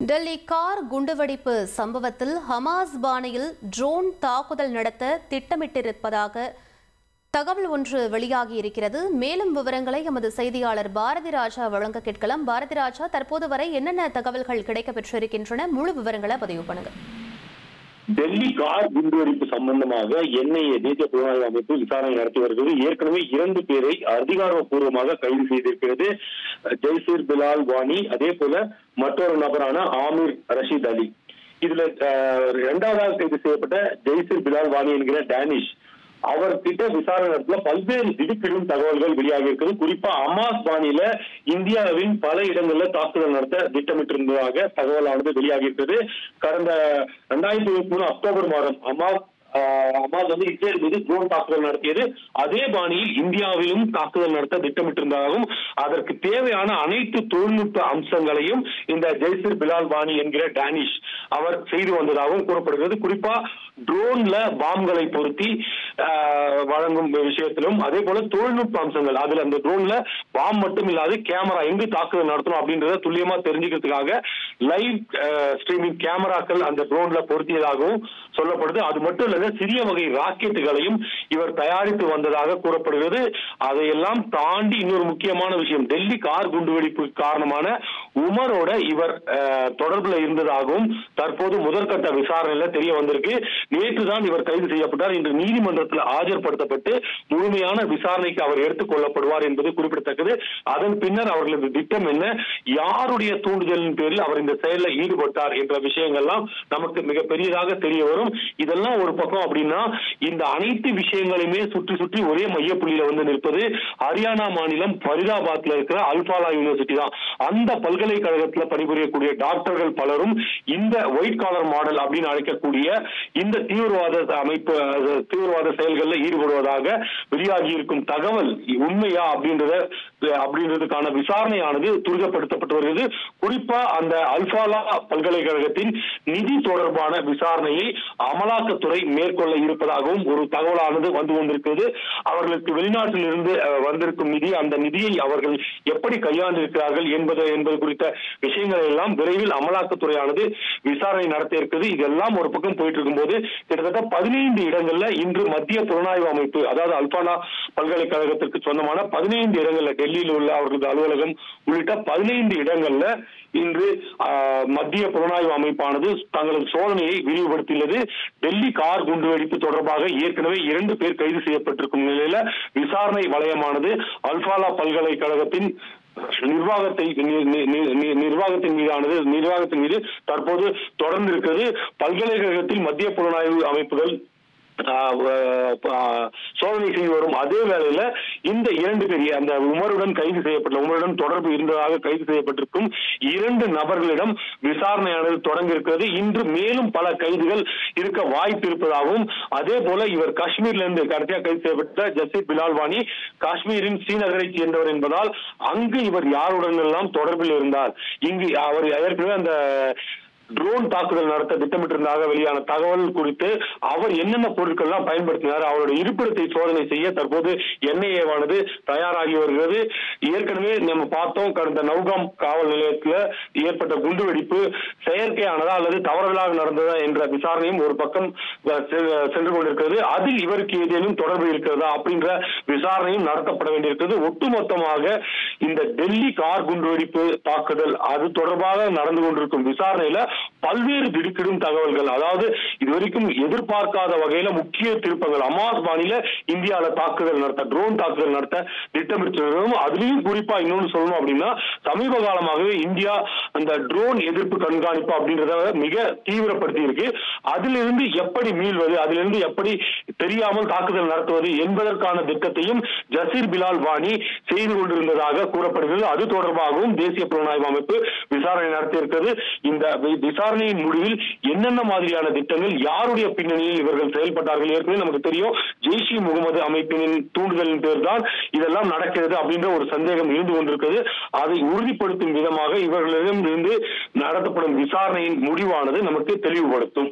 Delhi car குண்டுவெடிப்பு சம்பவத்தில் Hamas பாணியில் ட்ரோன் தாக்குதல் நடத்த திட்டமிட்டிருப்பதாக தகவல் ஒன்று வெளியாகி இருக்கிறது. மேலும் விவரங்களை எமது செய்தியாளர் பாரதி ராஜா வழங்க கேட்கலாம். பாரதி ராஜா, தற்போது வரை என்னென்ன தகவல்கள் கிடைக்கப்பெற்றிருக்கின்றன? முழு விவரங்களை பதிவு பண்ணுங்க. டெல்லி கார் குண்டுவெடிப்பு சம்பந்தமாக என்ஐஏ தேசிய புலனாய்வு அமைப்பு விசாரணை நடத்தி வருகிறது. ஏற்கனவே 2 பேரை அதிகாரப்பூர்வமாக கைது செய்திருக்கிறது. ஜெய்சிர் பிலால் வாணி, அதே போல மற்றொரு நபரான ஆமீர் ரஷீத் அலி. இதுல 2வது கைது செய்யப்பட்ட ஜெய்சிர் பிலால் வாணி என்கிற டேனிஷ் அவர்கிட்ட விசாரணை நடத்துல பல்வேறு திடுக்கிடும் தகவல்கள் வெளியாகி இருக்கிறது. குறிப்பா ஹமாஸ் பாணியில இந்தியாவின் பல இடங்கள்ல தாக்குதல் நடத்த திட்டமிட்டிருந்ததாக தகவலானது வெளியாகி இருக்கிறது. கடந்த 2023 அக்டோபர் மாதம் ஹமாஸ் இஸ்ரேல் மீது ட்ரோன் தாக்குதல் நடத்தியது. அதே பாணியில் இந்தியாவிலும் தாக்குதல் நடத்த திட்டமிட்டிருந்ததாகவும் அதற்கு தேவையான அனைத்து தொழில்நுட்ப அம்சங்களையும் இந்த ஜெய்சிர் பிலால் வாணி என்கிற டேனிஷ் அவர் செய்து வந்ததாகவும் கூறப்படுகிறது. குறிப்பா ட்ரோன்ல பாம்களை பொருத்தி வழங்கும் விஷயத்திலும், அதே போல தொழில்நுட்ப அம்சங்கள், அதுல அந்த ட்ரோன்ல பாம் மட்டும் இல்லாது கேமரா எங்கு தாக்குதல் நடத்தணும் அப்படின்றத துல்லியமா தெரிஞ்சுக்கிறதுக்காக லைவ் ஸ்ட்ரீமிங் கேமராக்கள் அந்த ட்ரோன்ல பொருத்தியதாகவும் சொல்லப்படுது. அது மட்டும் இல்ல, சிறிய வகை ராக்கெட்டுகளையும் இவர் தயாரித்து வந்ததாக கூறப்படுகிறது. அதையெல்லாம் தாண்டி இன்னொரு முக்கியமான விஷயம், டெல்லி கார் குண்டுவெடிப்பு காரணமான உமரோட இவர் தொடர்புல இருந்ததாகவும் தற்போது முதற்கட்ட விசாரணையில தெரிய வந்திருக்கு. நேற்றுதான் இவர் கைது செய்யப்பட்டார். இன்று நீதிமன்றத்தில் ஆஜர்படுத்தப்பட்டு முழுமையான விசாரணைக்கு அவர் எடுத்துக் கொள்ளப்படுவார் என்பது குறிப்பிடத்தக்கது. அதன் பின்னர் அவர்களது திட்டம் என்ன, யாருடைய தூண்டுதலின் பேரில் அவர் இந்த செயலில் ஈடுபட்டார் என்ற விஷயங்கள்லாம் நமக்கு மிக பெரியதாக தெரிய வரும். இதெல்லாம் ஒரு பக்கம் அப்படின்னா, இந்த அனைத்து விஷயங்களையுமே சுற்றி சுற்றி ஒரே மையப்புள்ளியில வந்து நிற்பது ஹரியானா மாநிலம் ஃபரிதாபாத்ல இருக்கிற அல்ஃபாலா யூனிவர்சிட்டி தான். அந்த பல்கலைக்கழகத்தில் பணிபுரியக்கூடிய டாக்டர்கள் பலரும் இந்த ஒயிட் காலர் மாடல் அப்படின்னு அழைக்கக்கூடிய இந்த தீவிரவாத செயல்களில் ஈடுபடுவதாக வெளியாகி இருக்கும் தகவல் உண்மையா அப்படின்றதுக்கான விசாரணையானது துரிதப்படுத்தப்பட்டு வருகிறது. குறிப்பா அந்த அல்ஃபாலா பல்கலைக்கழகத்தின் நிதி தொடர்பான விசாரணையை அமலாக்கத்துறை மேற்கொள்ள இருப்பதாகவும் ஒரு தகவலானது வந்து கொண்டிருக்கிறது. அவர்களுக்கு வெளிநாட்டில் இருந்து வந்திருக்கும் நிதி, அந்த நிதியை அவர்கள் எப்படி கையாண்டிருக்கிறார்கள் என்பது குறித்த விஷயங்களை எல்லாம் விரைவில் அமலாக்கத்துறையானது விசாரணை நடத்த இருக்கிறது. இதெல்லாம் ஒரு பக்கம் போயிட்டு இருக்கும்போது கிட்டத்தட்ட 15 இடங்கள்ல இன்று மத்திய புலனாய்வு அமைப்பு, அதாவது அல்ஃபாலா பல்கலைக்கழகத்திற்கு சொந்தமான 15 இடங்கள்ல, டெல்லியில் உள்ள அவர்களது அலுவலகம் உள்ளிட்ட 15 இடங்கள்ல இன்று மத்திய புலனாய்வு அமைப்பானது தங்களது சோதனையை விரிவுபடுத்தியுள்ளது. டெல்லி கார் குண்டுவெடிப்பு தொடர்பாக ஏற்கனவே 2 பேர் கைது செய்யப்பட்டிருக்கும் நிலையில விசாரணை வளையமானது அல்ஃபாலா பல்கலைக்கழகத்தின் நிர்வாகத்தின் மீது தற்போது தொடர்ந்து இருக்கிறது. பல்கலைக்கழகத்தில் மத்திய புலனாய்வு அமைப்புகள் சோதனை செய்து வரும் அதே வேளையில இந்த 2 பேர், அந்த உமருடன் தொடர்பு இருந்ததாக கைது செய்யப்பட்டிருக்கும் 2 நபர்களிடம் விசாரணையானது தொடங்க இருக்கிறது. இன்று மேலும் பல கைதுகள் இருக்க வாய்ப்பு இருப்பதாகவும், அதே போல இவர் காஷ்மீர்ல இருந்து கடைசியாக கைது செய்யப்பட்ட ஜெய்சிர் பிலால் வாணி காஷ்மீரின் ஸ்ரீநகரை சேர்ந்தவர் என்பதால் அங்கு இவர் யாருடன் எல்லாம் தொடர்பில் இருந்தார், இங்கு அவர் ஏற்கனவே அந்த ட்ரோன் தாக்குதல் நடத்த திட்டமிட்டிருந்தாக வெளியான தகவல் குறித்து அவர் என்னென்ன பொருட்கள் எல்லாம் பயன்படுத்தினார், அவருடைய இருப்பிடத்தை சோதனை செய்ய தற்போது என்ஐஏவானது தயாராகி வருகிறது. ஏற்கனவே நம்ம பார்த்தோம், கடந்த நவ்காம் காவல் நிலையத்தில் ஏற்பட்ட குண்டுவெடிப்பு செயற்கையானதா அல்லது தவறுதலாக நடந்ததா என்ற விசாரணையும் ஒரு பக்கம் சென்று கொண்டிருக்கிறது. அதில் இவருக்கு ஏதேனும் தொடர்பு இருக்கிறதா அப்படின்ற விசாரணையும் நடத்தப்பட வேண்டியிருக்கிறது. ஒட்டுமொத்தமாக இந்த டெல்லி கார் குண்டுவெடிப்பு தாக்குதல் அது தொடர்பாக நடந்து கொண்டிருக்கும் விசாரணையில பல்வேறு திடுக்கிடும் தகவல்கள், அதாவது இதுவரைக்கும் எதிர்பார்க்காத வகையில முக்கிய திருப்பங்கள், ஹமாஸ் பாணியில இந்தியாவில ட்ரோன் தாக்குதல் நடத்த திட்டமிட்டிருக்கிறோம். அதுலயும் குறிப்பா இன்னொன்னு சொல்லணும் அப்படின்னா, சமீப காலமாகவே இந்தியா அந்த ட்ரோன் எதிர்ப்பு கண்காணிப்பு அப்படின்றத மிக தீவிரப்படுத்தி இருக்கு. அதிலிருந்து எப்படி மீள்வது, அதிலிருந்து எப்படி தெரியாமல் தாக்குதல் நடத்துவது என்பதற்கான திட்டத்தையும் ஜெய்சிர் பிலால் வாணி செய்து கொண்டிருந்ததாக கூறப்படுகிறது. அது தொடர்பாகவும் தேசிய புலனாய்வு அமைப்பு விசாரணை நடத்தியிருக்கிறது. இந்த விசாரணையின் முடிவில் என்னென்ன மாதிரியான திட்டங்கள், யாருடைய பின்னணியில் இவர்கள் செயல்பட்டார்கள், ஏற்கனவே நமக்கு தெரியும் ஜெய்ஷ் இ முகமது அமைப்பின் தூண்டுதலின் பேர் தான் இதெல்லாம் நடக்கிறது அப்படின்ற ஒரு சந்தேகம் இருந்து கொண்டிருக்கிறது. அதை உறுதிப்படுத்தும் விதமாக இவர்களிடம் இருந்து நடத்தப்படும் விசாரணையின் முடிவானது நமக்கு தெளிவுபடுத்தும்.